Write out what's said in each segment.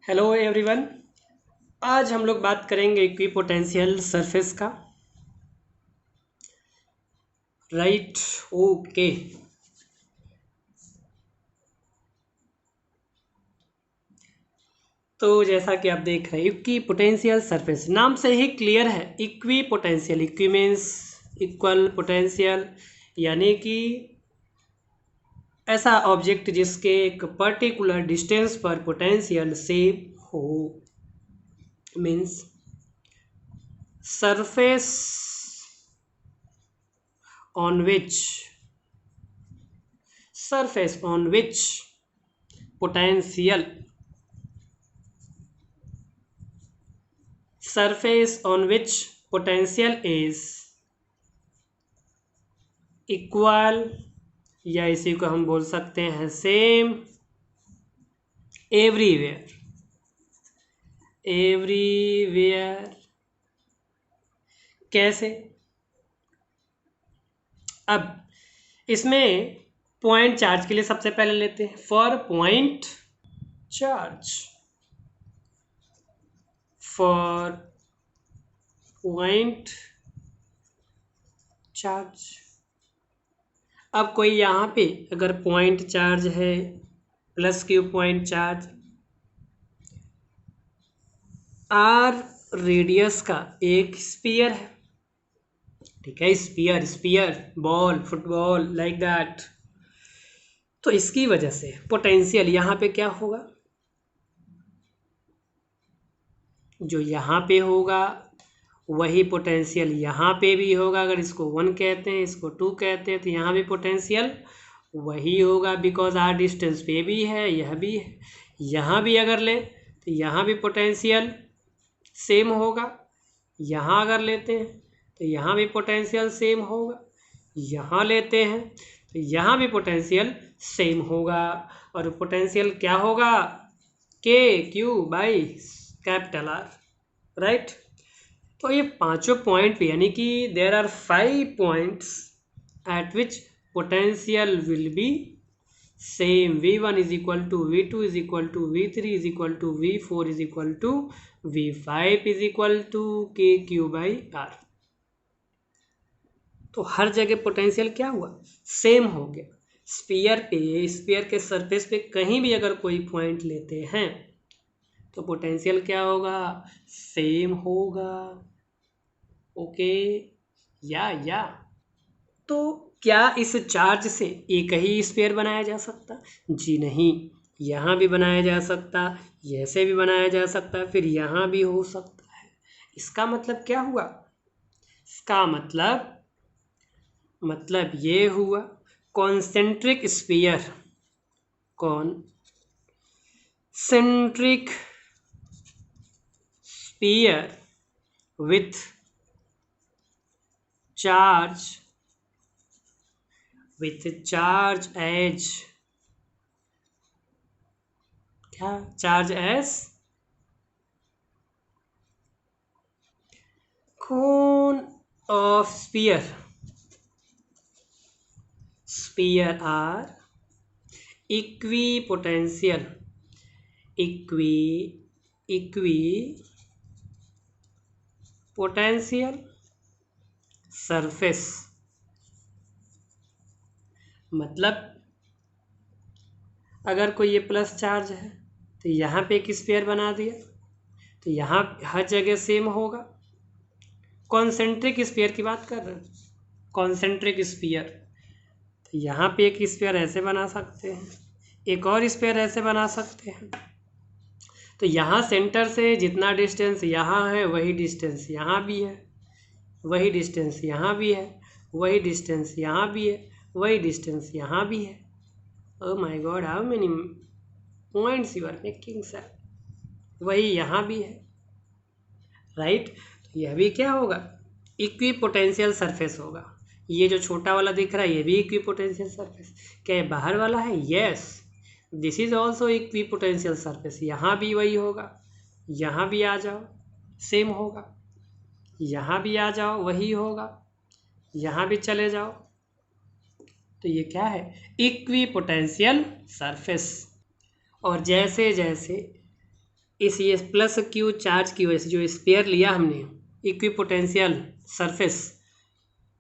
Hello everyone. आज हम लोग बात करेंगे इक्विपोटेंशियल सरफेस का। राइट। ओके। तो जैसा कि आप देख रहे हैं इक्विपोटेंशियल सरफेस नाम से ही क्लियर है। Equipotential, equi means equal, potential यानी कि ऐसा ऑब्जेक्ट जिसके एक पर्टिकुलर डिस्टेंस पर पोटेंशियल सेम हो। Means surface on which potential is equal, या इसी को हम बोल सकते हैं सेम एवरीवेयर। कैसे? अब इसमें पॉइंट चार्ज के लिए सबसे पहले लेते हैं। फॉर पॉइंट चार्ज, अब कोई यहाँ पे अगर पॉइंट चार्ज है, plus q point charge, r radius का एक स्फीयर है, ठीक है, sphere ball, football, like that. तो इसकी वजह से पोटेंशियल यहाँ पे क्या होगा, जो यहाँ पे होगा वही पोटेंशियल यहाँ पे भी होगा। अगर इसको 1 कहते हैं, इसको 2 कहते हैं, तो यहाँ भी पोटेंशियल वही होगा, बिकॉज आर डिस्टेंस पे भी है, यह भी है। यहाँ भी अगर ले तो यहाँ भी पोटेंशियल सेम होगा। यहाँ अगर लेते हैं तो यहाँ भी पोटेंशियल सेम होगा। यहाँ लेते हैं तो यहाँ भी पोटेंशियल सेम होगा। और पोटेंशियल क्या होगा, k q by capital R. Right. तो ये पांचों पॉइंट पे, यानी कि there are 5 points at which potential will be same. V1 is equal to V2 is equal to V3 is equal to V4 is equal to V5 is equal to KQ by R। तो हर जगह potential क्या हुआ, same हो गया। Sphere के surface पे कहीं भी अगर कोई पॉइंट लेते हैं तो पोटेंशियल क्या होगा, सेम होगा। ओके या तो क्या इस चार्ज से एक ही स्फीयर बनाया जा सकता? जी नहीं, यहाँ भी बनाया जा सकता, ऐसे भी बनाया जा सकता, फिर यहाँ भी हो सकता है। इसका मतलब क्या हुआ, इसका मतलब ये हुआ concentric sphere with charge as क्या, charge as cone of sphere are equipotential surface. मतलब अगर कोई ये प्लस चार्ज है तो यहाँ पे एक स्फीयर बना दिया, तो यहाँ हर जगह सेम होगा। कॉन्सेंट्रिक स्फीयर की बात कर रहे हैं, कॉन्सेंट्रिक स्फीयर, तो यहाँ पे एक स्फीयर ऐसे बना सकते हैं, एक और स्फीयर ऐसे बना सकते हैं। तो यहाँ सेंटर से जितना डिस्टेंस यहाँ है वही डिस्टेंस यहाँ भी है, वही डिस्टेंस यहाँ भी है, वही डिस्टेंस यहाँ भी है, वही डिस्टेंस यहाँ भी है। Oh my God, how many points you are making sir. वही यहाँ भी है। राइट। तो यह भी क्या होगा, इक्विपोटेंशियल सरफेस होगा। ये जो छोटा वाला दिख रहा है ये भी इक्विपोटेंशियल सरफेस। क्या ये बाहर वाला है? Yes, this is also equipotential surface. यहाँ भी वही होगा, यहाँ भी आ जाओ सेम होगा, यहाँ भी आ जाओ वही होगा, यहाँ भी चले जाओ। तो ये क्या है, इक्विपोटेंशियल सरफेस। और जैसे जैसे इस ये प्लस क्यू चार्ज की वजह से जो स्पेयर लिया हमने इक्विपोटेंशियल सरफेस,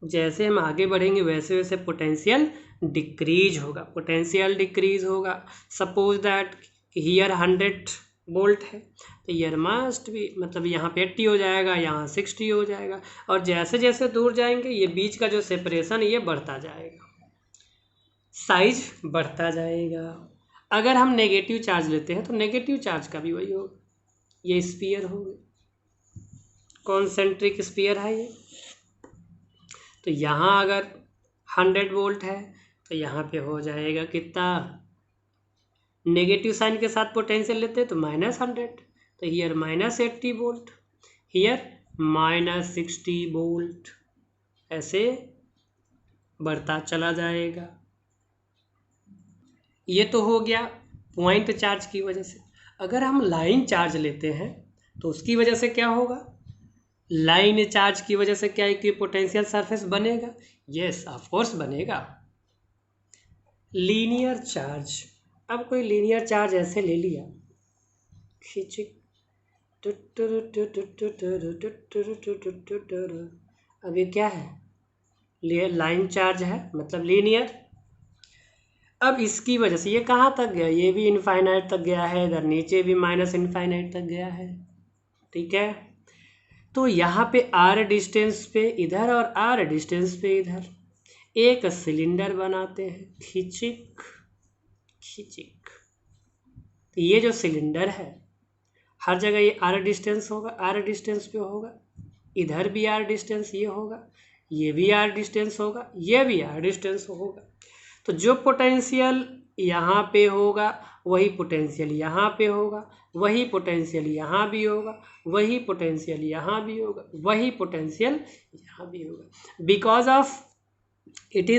जैसे हम आगे बढ़ेंगे वैसे वैसे पोटेंशियल डिक्रीज होगा, पोटेंशियल डिक्रीज होगा। सपोज दैट हियर 100 वोल्ट है तो हियर मस्ट भी, मतलब यहाँ पे 80 हो जाएगा, यहाँ 60 हो जाएगा, और जैसे जैसे दूर जाएंगे ये बीच का जो सेपरेशन ये बढ़ता जाएगा, साइज बढ़ता जाएगा। अगर हम नेगेटिव चार्ज लेते हैं तो नेगेटिव चार्ज का भी वही होगा, ये स्फीयर होगा, कॉन्सेंट्रिक स्फीयर है ये। तो यहाँ अगर 100 वोल्ट है तो यहाँ पे हो जाएगा कितना, नेगेटिव साइन के साथ पोटेंशियल लेते हैं तो -100, तो हियर -80 वोल्ट, हियर -60 वोल्ट, ऐसे बढ़ता चला जाएगा। ये तो हो गया पॉइंट चार्ज की वजह से। अगर हम लाइन चार्ज लेते हैं तो उसकी वजह से क्या होगा, लाइन चार्ज की वजह से क्या इक्विपोटेंशियल सरफेस बनेगा, यस ऑफ कोर्स बनेगा। लीनियर चार्ज, अब कोई लीनियर चार्ज ऐसे ले लिया, खींच, अब ये क्या है, लाइन चार्ज है मतलब लीनियर। अब इसकी वजह से ये कहाँ तक गया, ये भी इनफाइनाइट तक गया है, इधर नीचे भी -इनफाइनाइट तक गया है, ठीक है। तो यहाँ पे r डिस्टेंस पे इधर और r डिस्टेंस पे इधर एक सिलेंडर बनाते हैं, खिचिक खिचिक। तो ये जो सिलेंडर है हर जगह ये r डिस्टेंस होगा, r डिस्टेंस पे होगा, इधर भी r डिस्टेंस ये होगा, ये भी r डिस्टेंस होगा, ये भी r डिस्टेंस होगा। तो जो पोटेंशियल यहाँ पे होगा वही पोटेंशियल यहाँ पे होगा, वही पोटेंशियल यहाँ भी होगा, वही पोटेंशियल यहाँ भी होगा, वही पोटेंशियल यहाँ भी होगा, because of it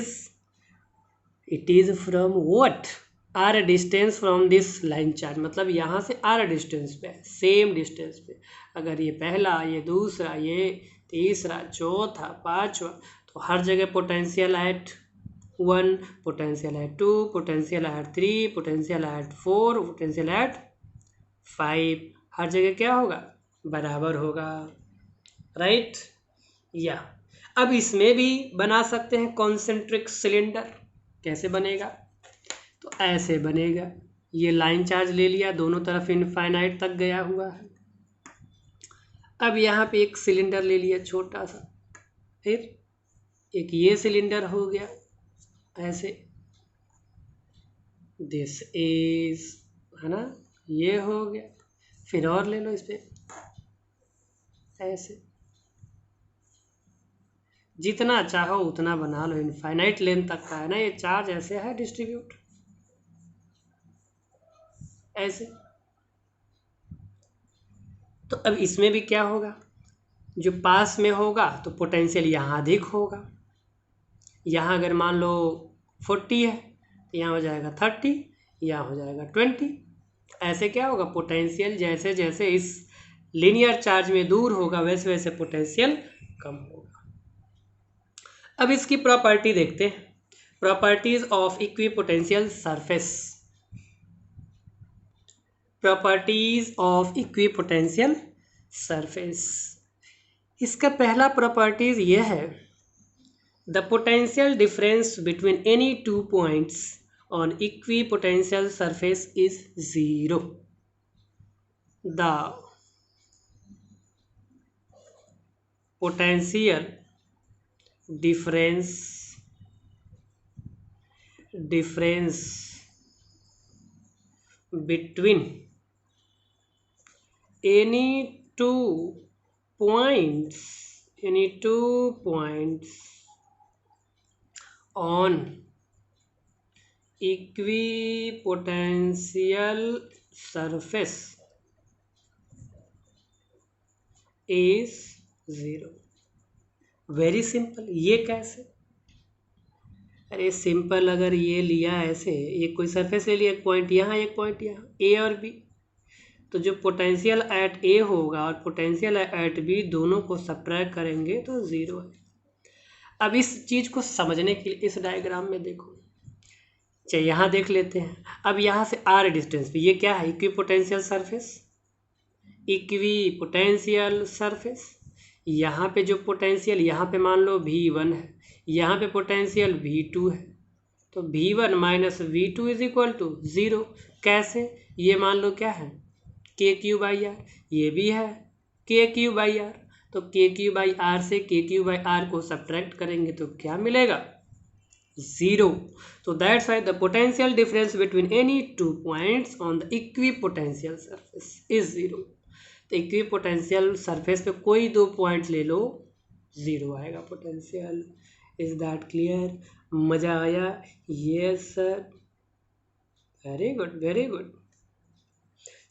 is from what, r distance from this line charge, मतलब यहाँ से आर डिस्टेंस पे है, सेम डिस्टेंस पे। अगर ये पहला, ये दूसरा, ये तीसरा, चौथा, पांचवा, तो हर जगह potential at 1, potential at 2, potential at 3, potential at 4, potential at 5, हर जगह क्या होगा, बराबर होगा, राइट। या अब इसमें भी बना सकते हैं कॉन्सेंट्रिक सिलेंडर, कैसे बनेगा, तो ऐसे बनेगा, ये लाइन चार्ज ले लिया, दोनों तरफ इनफाइनाइट तक गया हुआ है। अब यहाँ पे एक सिलेंडर ले लिया छोटा सा, फिर एक ये सिलेंडर हो गया ऐसे, दिस इज, है ना, ये हो गया, फिर और ले लो इस पे ऐसे, जितना चाहो उतना बना लो, इनफाइनाइट लेंथ तक का है ना ये चार्ज, ऐसे है डिस्ट्रीब्यूट ऐसे। तो अब इसमें भी क्या होगा, जो पास में होगा तो पोटेंशियल यहाँ अधिक होगा, यहाँ अगर मान लो 40 है तो यहाँ हो जाएगा 30, यहाँ हो जाएगा 20, ऐसे क्या होगा, पोटेंशियल जैसे जैसे इस लीनियर चार्ज में दूर होगा वैसे वैसे पोटेंशियल कम होगा। अब इसकी प्रॉपर्टी देखते हैं, properties of equipotential surface, properties of equipotential surface. इसका पहला प्रॉपर्टीज ये है, the potential difference between any 2 points on equipotential surface is 0। The potential difference between any two points on equipotential surface is 0। Very simple, ये कैसे, अरे simple, अगर ये लिया ऐसे, एक कोई सरफेस ले लिया, एक पॉइंट यहाँ एक पॉइंट यहाँ, ए और बी, तो जो पोटेंशियल एट ए होगा और पोटेंशियल एट बी दोनों को सब्ट्रैक्ट करेंगे तो 0 है। अब इस चीज़ को समझने के लिए इस डायग्राम में देखो, चलिए यहाँ देख लेते हैं। अब यहाँ से आर डिस्टेंस पे ये क्या है, equipotential surface, equi potential surface. यहाँ पे जो पोटेंशियल, यहाँ पे मान लो V1 है, यहाँ पे पोटेंशियल V2 है, तो V1 minus V2 is equal to 0। कैसे? ये मान लो क्या है, KQ/R, ये भी है KQ/R, तो KQ/R से KQ/R को सब्ट्रैक्ट करेंगे तो क्या मिलेगा, 0। So that's why the potential difference between any two points on the equipotential surface is 0। तो इक्विपोटेंशियल सरफेस पे कोई दो पॉइंट ले लो, 0 आएगा पोटेंशियल। Is that clear? मजा आया? Yes sir, very good very good.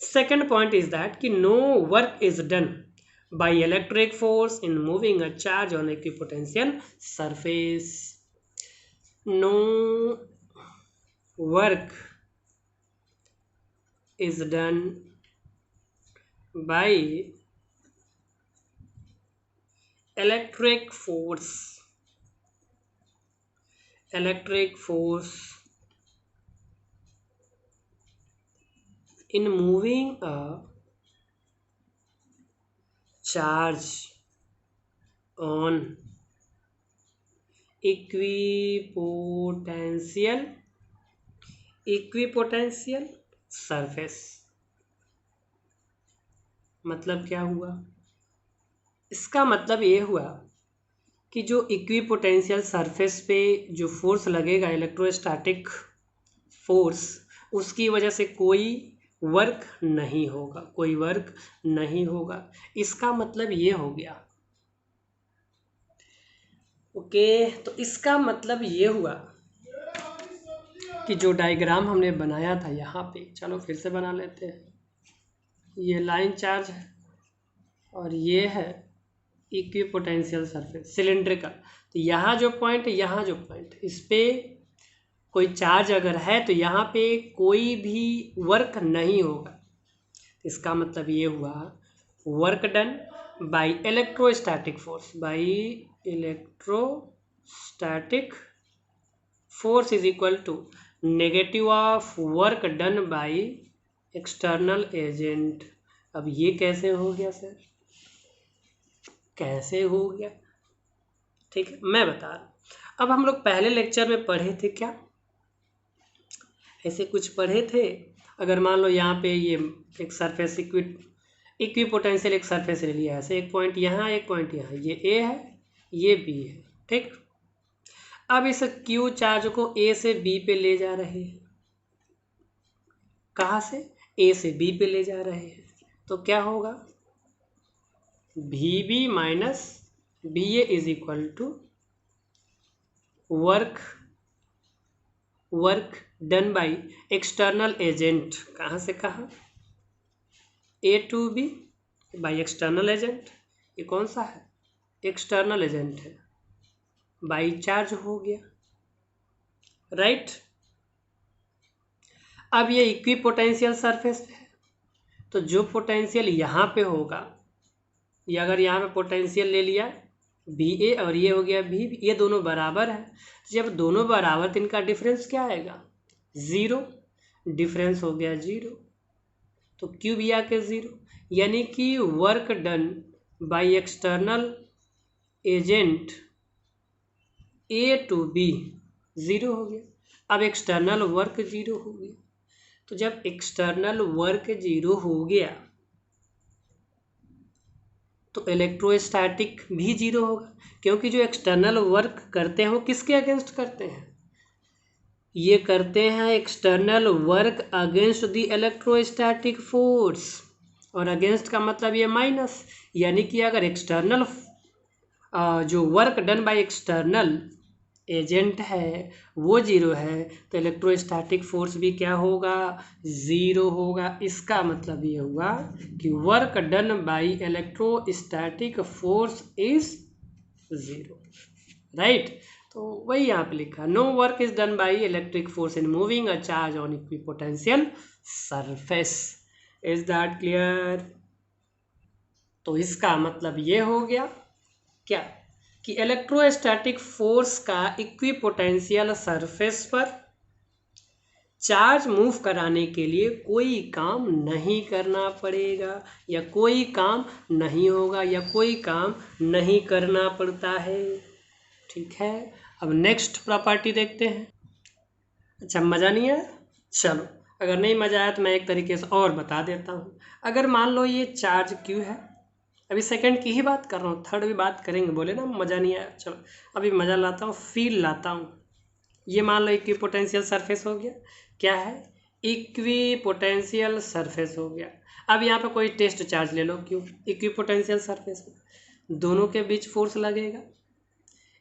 Second point is that कि no work is done by electric force in moving a charge on equipotential surface. No work is done by electric force in moving a charge on equipotential surface. मतलब क्या हुआ? इसका मतलब ये हुआ कि जो इक्विपोटेंशियल सरफेस पे जो फोर्स लगेगा, इलेक्ट्रोस्टैटिक फोर्स, उसकी वजह से कोई वर्क नहीं होगा, कोई वर्क नहीं होगा। इसका मतलब ये हो गया। ओके, तो इसका मतलब ये हुआ कि जो डायग्राम हमने बनाया था यहाँ पे, चलो फिर से बना लेते हैं। ये लाइन चार्ज है और ये है इक्विपोटेंशियल सरफेस सिलिंड्रिकल। तो यहाँ जो पॉइंट है, यहाँ जो पॉइंट, इस पे कोई चार्ज अगर है तो यहाँ पे कोई भी वर्क नहीं होगा। इसका मतलब ये हुआ work done by electrostatic force, by electrostatic force is equal to negative of work done by external agent. अब ये कैसे हो गया सर, कैसे हो गया? ठीक है, मैं बता रहा हूँ। अब हम लोग पहले लेक्चर में पढ़े थे क्या, ऐसे कुछ पढ़े थे। अगर मान लो यहाँ पे ये एक सरफेस इक्विपोटेंशियल एक सरफेस ले लिया, ऐसे एक पॉइंट यहाँ, एक पॉइंट यहाँ, ये ए है, ये बी है, ठीक। अब इस क्यू चार्ज को ए से बी पे ले जा रहे हैं। कहाँ से? ए से बी पे ले जा रहे हैं, तो क्या होगा, V B minus B A is equal to work done by external agent. कहाँ से कहाँ? A to B by external agent. ये कौन सा है? एक्सटर्नल एजेंट है, बाई चार्ज हो गया, राइट। अब ये इक्विपोटेंशियल सरफेस पे है, तो जो पोटेंशियल यहाँ पे होगा, ये अगर यहाँ पे पोटेंशियल ले लिया बी ए और ये हो गया बी बी, ये दोनों बराबर है। जब दोनों बराबर तो इनका डिफरेंस क्या आएगा, 0। डिफरेंस हो गया 0, तो क्यू भी आके 0, यानी कि work done by external agent A to B 0 हो गया। अब एक्सटर्नल वर्क 0 हो गया, तो जब एक्सटर्नल वर्क 0 हो गया तो इलेक्ट्रोस्टैटिक भी 0 होगा, क्योंकि जो एक्सटर्नल वर्क करते हैं वो किसके अगेंस्ट करते हैं, ये करते हैं external work against the electrostatic force. और अगेंस्ट का मतलब ये माइनस, यानी कि अगर एक्सटर्नल जो work done by external agent है वो 0 है, तो इलेक्ट्रोस्टैटिक फोर्स भी क्या होगा, 0 होगा। इसका मतलब ये हुआ कि work done by electrostatic force is 0, right. तो वही यहाँ पे लिखा, no work is done by electric force in moving a charge on equipotential surface. Is that clear? तो इसका मतलब ये हो गया क्या, कि इलेक्ट्रोस्टैटिक फोर्स का इक्विपोटेंशियल सरफेस पर चार्ज मूव कराने के लिए कोई काम नहीं करना पड़ेगा या कोई काम नहीं होगा या कोई काम नहीं करना पड़ता है। ठीक है, अब नेक्स्ट प्रॉपर्टी देखते हैं। अच्छा, मज़ा नहीं आया? चलो, अगर नहीं मज़ा आया तो मैं एक तरीके से और बता देता हूँ। अगर मान लो ये चार्ज क्यू है, अभी सेकंड की ही बात कर रहा हूँ, थर्ड भी बात करेंगे, बोले ना मज़ा नहीं आया। चलो अभी मज़ा लाता हूँ, फील लाता हूँ। ये मान लो इक्वी पोटेंशियल सरफेस हो गया। क्या है? इक्वी पोटेंशियल सरफेस हो गया। अब यहाँ पे कोई टेस्ट चार्ज ले लो, क्यों? इक्वी पोटेंशियल सरफेस में दोनों के बीच फोर्स लगेगा,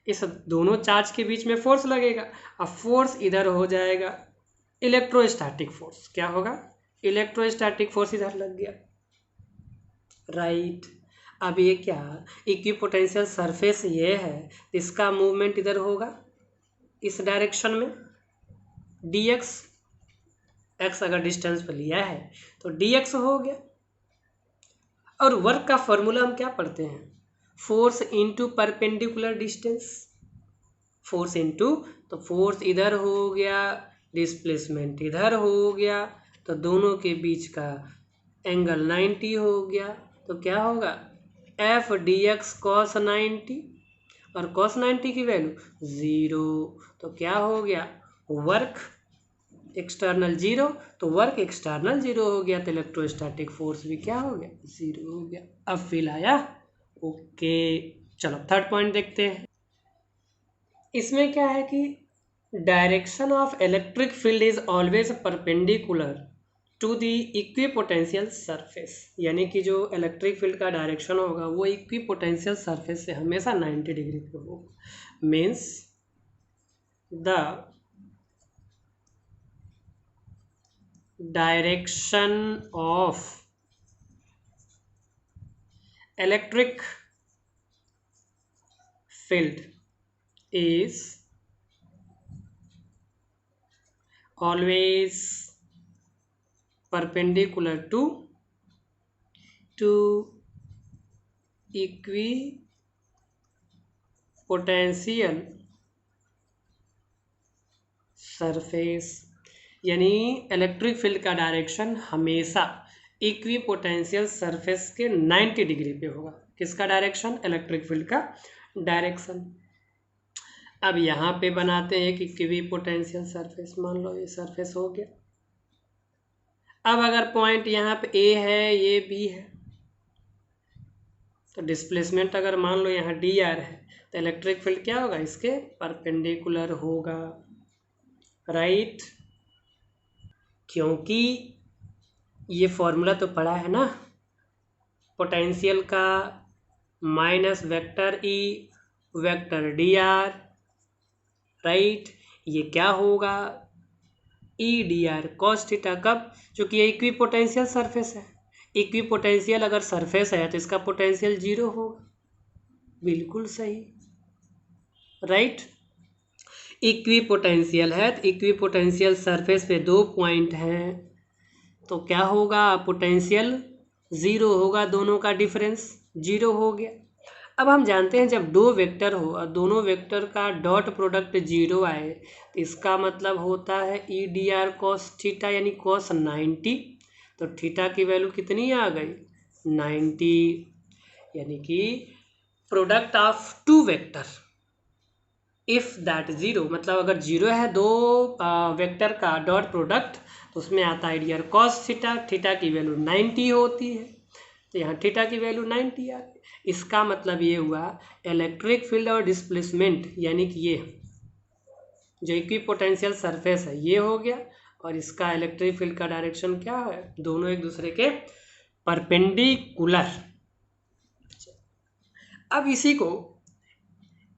इस दोनों चार्ज के बीच में फोर्स लगेगा। अब फोर्स इधर हो जाएगा इलेक्ट्रोस्टैटिक फोर्स। क्या होगा? इलेक्ट्रोस्टैटिक फोर्स इधर लग गया, राइट। अब ये क्या, इक्विपोटेंशियल सरफेस ये है, इसका मूवमेंट इधर होगा इस डायरेक्शन में, dx, x अगर डिस्टेंस पर लिया है तो dx हो गया। और वर्क का फॉर्मूला हम क्या पढ़ते हैं? Force into perpendicular distance, force into, तो फोर्स इधर हो गया, डिस्प्लेसमेंट इधर हो गया, तो दोनों के बीच का एंगल 90 हो गया। तो क्या होगा? एफ डी एक्स कॉस 90, और कॉस 90 की वैल्यू 0, तो क्या हो गया? वर्क एक्सटर्नल 0, तो वर्क एक्सटर्नल 0 हो गया, तो इलेक्ट्रोस्टैटिक फोर्स भी क्या हो गया? 0 हो गया। अब फील आया? ओके, चलो थर्ड पॉइंट देखते हैं। इसमें क्या है कि direction of electric field is always perpendicular to the equipotential surface, यानी कि जो इलेक्ट्रिक फील्ड का डायरेक्शन होगा वो इक्विपोटेंशियल सरफेस से हमेशा 90 डिग्री पे होगा। Means the direction of electric field is always perpendicular to equipotential surface, यानी इलेक्ट्रिक फील्ड का डायरेक्शन हमेशा इक्विपोटेंशियल सरफेस के 90 डिग्री पे होगा। किसका डायरेक्शन? इलेक्ट्रिक फील्ड का डायरेक्शन। अब यहाँ पे बनाते हैं कि इक्विपोटेंशियल सरफेस, मान लो ये सरफेस हो गया। अब अगर पॉइंट यहाँ पे ए है, ये बी है, तो डिस्प्लेसमेंट अगर मान लो यहाँ डी आर है, तो इलेक्ट्रिक फील्ड क्या होगा? इसके परपेंडिकुलर होगा, राइट। क्योंकि ये फॉर्मूला तो पढ़ा है ना, पोटेंशियल का minus vector E vector D R, right. ये क्या होगा? E D R cos theta. कब? क्योंकि ये इक्विपोटेंशियल सरफेस है। इक्विपोटेंशियल अगर सरफेस है तो इसका पोटेंशियल 0 होगा, बिल्कुल सही, राइट। इक्विपोटेंशियल है तो इक्विपोटेंशियल सरफेस पे 2 पॉइंट हैं, तो क्या होगा? पोटेंशियल 0 होगा, दोनों का डिफरेंस 0 हो गया। अब हम जानते हैं जब दो वेक्टर हो और दोनों वेक्टर का डॉट प्रोडक्ट 0 आए तो इसका मतलब होता है E D R cos theta, यानी कॉस 90, तो थीटा की वैल्यू कितनी आ गई? 90, यानी कि product of two vector if that 0, मतलब अगर 0 है दो वेक्टर का डॉट प्रोडक्ट, तो उसमें आता है D R cos theta, theta की वैल्यू 90 होती है, तो यहाँ थीटा की वैल्यू 90 आ गई। इसका मतलब ये हुआ इलेक्ट्रिक फील्ड और डिस्प्लेसमेंट, यानी कि ये जो इक्विपोटेंशियल सरफेस है ये हो गया, और इसका इलेक्ट्रिक फील्ड का डायरेक्शन क्या है? दोनों एक दूसरे के परपेंडिकुलर। अब इसी को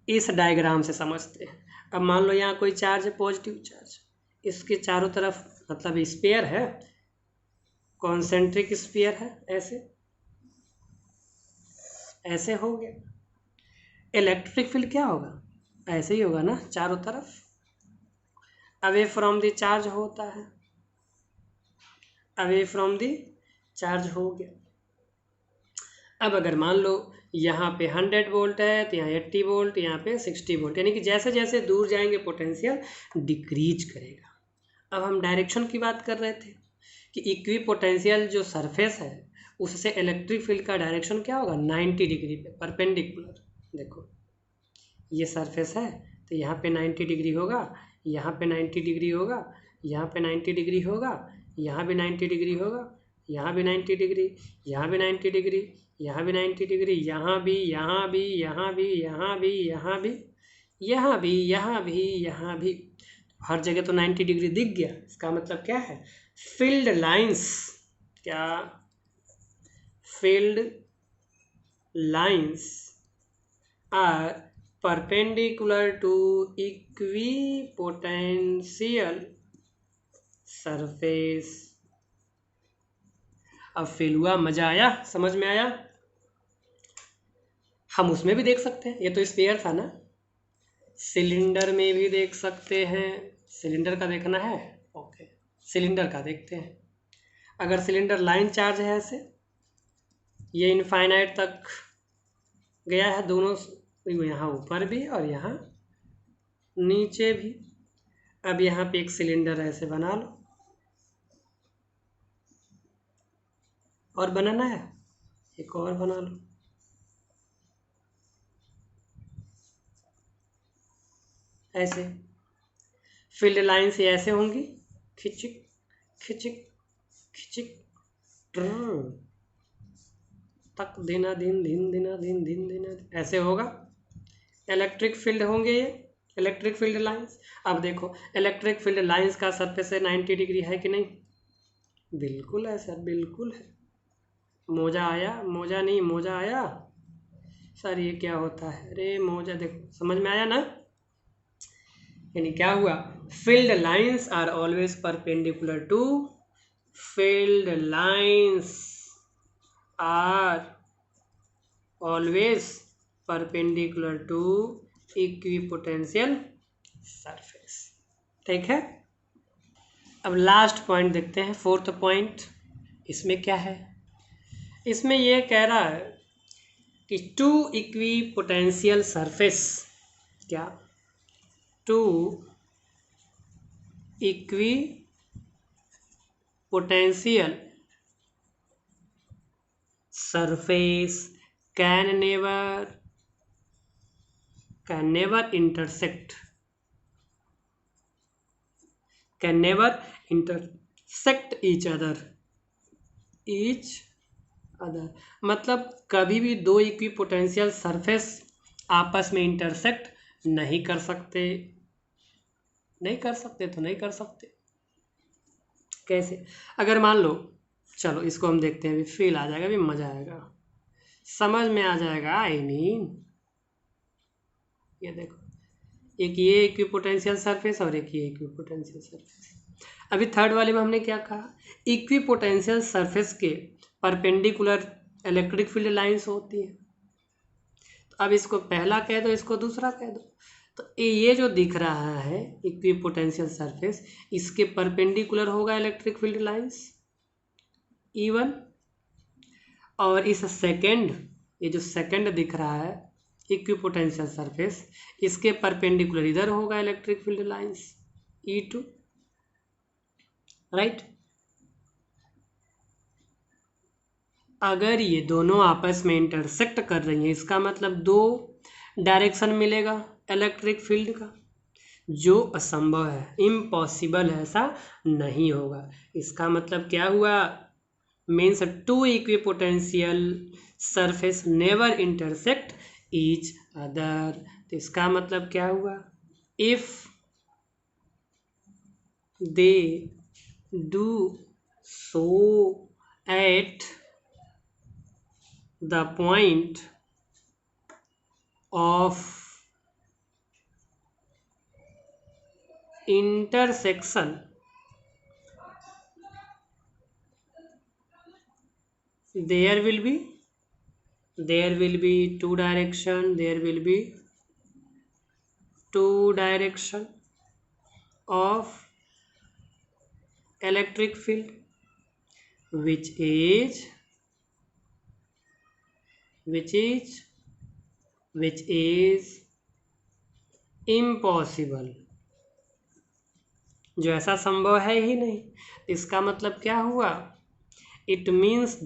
इस डायग्राम से समझते हैं। अब मान लो यहाँ कोई चार्ज है, पॉजिटिव चार्ज, इसके चारों तरफ मतलब स्फीयर है, कॉन्सेंट्रिक स्फीयर है, ऐसे हो गया। इलेक्ट्रिक फील्ड क्या होगा? ऐसे ही होगा ना, चारों तरफ अवे फ्रॉम द चार्ज होता है, अवे फ्रॉम द चार्ज हो गया। अब अगर मान लो यहाँ पे 100 वोल्ट है तो यहाँ 80 वोल्ट, यहाँ पे 60 वोल्ट, यानी कि जैसे जैसे दूर जाएंगे पोटेंशियल डिक्रीज करेगा। अब हम डायरेक्शन की बात कर रहे थे कि इक्विपोटेंशियल जो सरफेस है उससे इलेक्ट्रिक फील्ड का डायरेक्शन क्या होगा, 90 डिग्री पे परपेंडिकुलर। देखो ये सरफेस है तो यहाँ पे 90 डिग्री होगा, यहाँ पे 90 डिग्री होगा, यहाँ पे 90 डिग्री होगा, यहाँ भी 90 डिग्री होगा, यहाँ भी 90 डिग्री, यहाँ भी 90 डिग्री, यहाँ भी 90 डिग्री, यहाँ भी, यहाँ भी, यहाँ भी, यहाँ भी, यहाँ भी, यहाँ भी, यहाँ भी, यहाँ भी, हर जगह तो 90 डिग्री दिख गया। इसका मतलब क्या है, फील्ड लाइंस, क्या, field lines are perpendicular to equipotential surface। अब फेल हुआ, मजा आया, समझ में आया? हम उसमें भी देख सकते हैं, ये तो स्फीयर था ना, सिलेंडर में भी देख सकते हैं। सिलेंडर का देखना है, ओके, सिलेंडर का देखते हैं। अगर सिलेंडर लाइन चार्ज है ऐसे, ये इनफाइनाइट तक गया है, दोनों यहाँ ऊपर भी और यहाँ नीचे भी। अब यहाँ पे एक सिलेंडर ऐसे बना लो, और बनाना है, एक और बना लो, ऐसे। फील्ड लाइन से ऐसे होंगी, खिचिक खिचिक खिचिक तक देना दिन दिन देना दिन दिन देना, ऐसे होगा। इलेक्ट्रिक फील्ड होंगे ये, इलेक्ट्रिक फील्ड लाइंस। अब देखो इलेक्ट्रिक फील्ड लाइंस का सरफेस से 90 डिग्री है कि नहीं, बिल्कुल है सर, बिल्कुल है। मोजा आया, मोजा नहीं, मोजा आया सर, ये क्या होता है, अरे मोजा, देखो समझ में आया ना। यानी क्या हुआ, field lines are always perpendicular to, field lines are always perpendicular to equipotential surface. ठीक है, अब लास्ट पॉइंट देखते हैं, फोर्थ पॉइंट। इसमें क्या है, इसमें ये कह रहा है कि टू इक्विपोटेंशियल सरफेस, क्या, two equipotential surface can never intersect each other। मतलब कभी भी दो इक्विपोटेंशियल सरफेस आपस में इंटरसेक्ट नहीं कर सकते, नहीं कर सकते तो नहीं कर सकते। कैसे, अगर मान लो, चलो इसको हम देखते हैं, अभी फील आ जाएगा, अभी मजा आएगा, समझ में आ जाएगा। आई मीन ये देखो, एक ये इक्विपोटेंशियल सरफेस और एक ये इक्विपोटेंशियल सरफेस। अभी थर्ड वाले में हमने क्या कहा, इक्विपोटेंशियल सरफेस के परपेंडिकुलर इलेक्ट्रिक फील्ड लाइंस होती हैं। तो अब इसको पहला कह दो, इसको दूसरा कह दो, तो ये जो दिख रहा है इक्विपोटेंशियल सरफेस, इसके परपेंडिकुलर होगा इलेक्ट्रिक फील्ड लाइंस E1, और इस सेकंड, ये जो सेकंड दिख रहा है इक्विपोटेंशियल सरफेस, इसके परपेंडिकुलर इधर होगा electric field lines E2, right. अगर ये दोनों आपस में इंटरसेक्ट कर रही हैं, इसका मतलब दो डायरेक्शन मिलेगा इलेक्ट्रिक फील्ड का, जो असंभव है, इम्पॉसिबल है, ऐसा नहीं होगा। इसका मतलब क्या हुआ, means two equipotential surface never intersect each other. तो इसका मतलब क्या हुआ, if they do so at the point of intersection, there will be two direction, there will be two direction of electric field, which is impossible जो ऐसा संभव है ही नहीं। इसका मतलब क्या हुआ? It means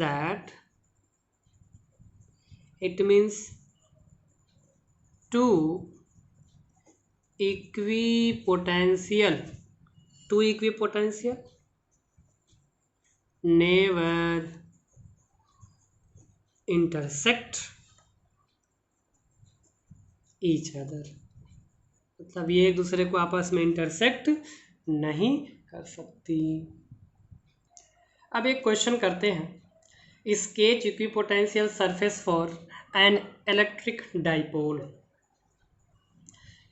two equipotential never intersect each other, मतलब ये एक दूसरे को आपस में इंटरसेक्ट नहीं कर सकती। अब एक क्वेश्चन करते हैं, sketch equipotential surface for an electric dipole,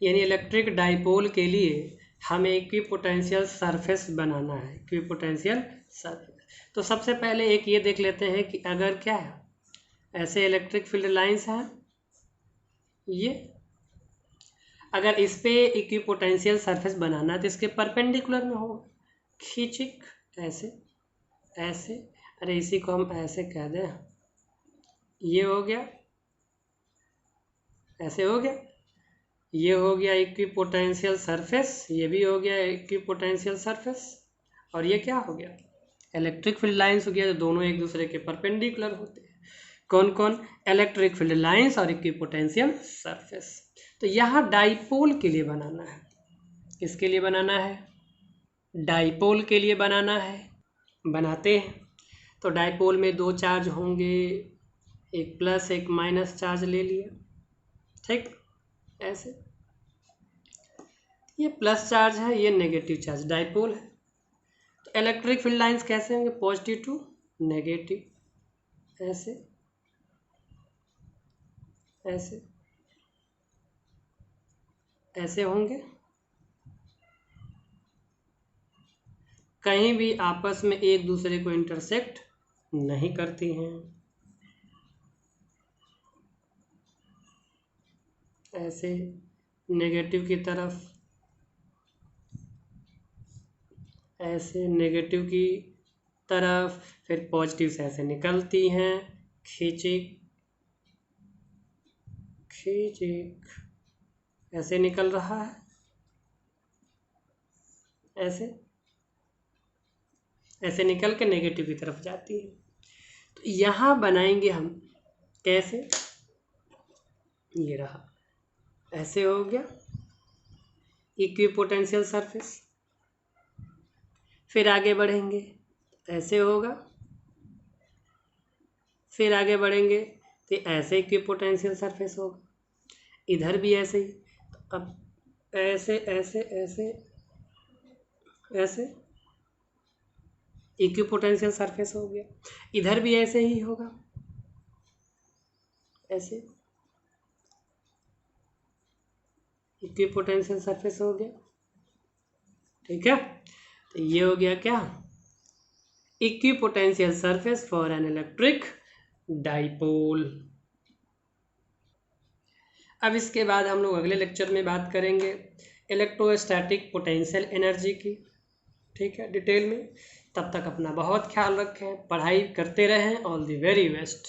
यानी इलेक्ट्रिक डाइपोल के लिए हमें इक्विपोटेंशियल सरफेस बनाना है, इक्विपोटेंशियल सरफेस। तो सबसे पहले एक ये देख लेते हैं कि अगर क्या है, ऐसे इलेक्ट्रिक फील्ड लाइंस हैं, ये अगर इस पे इक्विपोटेंशियल सरफेस बनाना है तो इसके परपेंडिकुलर में होगा, खींचिक ऐसे ऐसे, अरे इसी को हम ऐसे कह दें, ये हो गया, ऐसे हो गया, ये हो गया इक्विपोटेंशियल सरफेस, ये भी हो गया इक्विपोटेंशियल सरफेस, और ये क्या हो गया, इलेक्ट्रिक फील्ड लाइंस हो गया। तो दोनों एक दूसरे के परपेंडिकुलर होते हैं। कौन कौन? इलेक्ट्रिक फील्ड लाइंस और इक्विपोटेंशियल सरफेस। तो यहाँ डाइपोल के लिए बनाना है, किसके लिए बनाना है? डाइपोल के लिए बनाना है, बनाते हैं। तो डाइपोल में दो चार्ज होंगे, एक प्लस एक माइनस चार्ज ले लिया, ठीक, ऐसे, ये प्लस चार्ज है, ये नेगेटिव चार्ज, डाइपोल है। तो इलेक्ट्रिक फील्ड लाइंस कैसे होंगे? पॉजिटिव टू नेगेटिव, ऐसे ऐसे ऐसे होंगे, कहीं भी आपस में एक दूसरे को इंटरसेक्ट नहीं करती हैं, ऐसे नेगेटिव की तरफ, ऐसे नेगेटिव की तरफ, फिर पॉजिटिव से ऐसे निकलती हैं, खींचिक खींचिक, ऐसे निकल रहा है, ऐसे ऐसे निकल के नेगेटिव की तरफ जाती है। तो यहाँ बनाएंगे हम कैसे, ये रहा, ऐसे हो गया इक्विपोटेंशियल सरफेस, फिर आगे बढ़ेंगे ऐसे होगा, फिर आगे बढ़ेंगे तो ऐसे इक्विपोटेंशियल सरफेस होगा, इधर भी ऐसे ही। तो अब ऐसे ऐसे ऐसे ऐसे इक्विपोटेंशियल सरफेस हो गया, इधर भी ऐसे ही होगा, ऐसे इक्विपोटेंशियल सरफेस हो गया, ठीक है। तो ये हो गया क्या, equipotential surface for an electric dipole. अब इसके बाद हम लोग अगले लेक्चर में बात करेंगे इलेक्ट्रोस्टैटिक पोटेंशियल एनर्जी की, ठीक है, डिटेल में। तब तक अपना बहुत ख्याल रखें, पढ़ाई करते रहें। All the very best.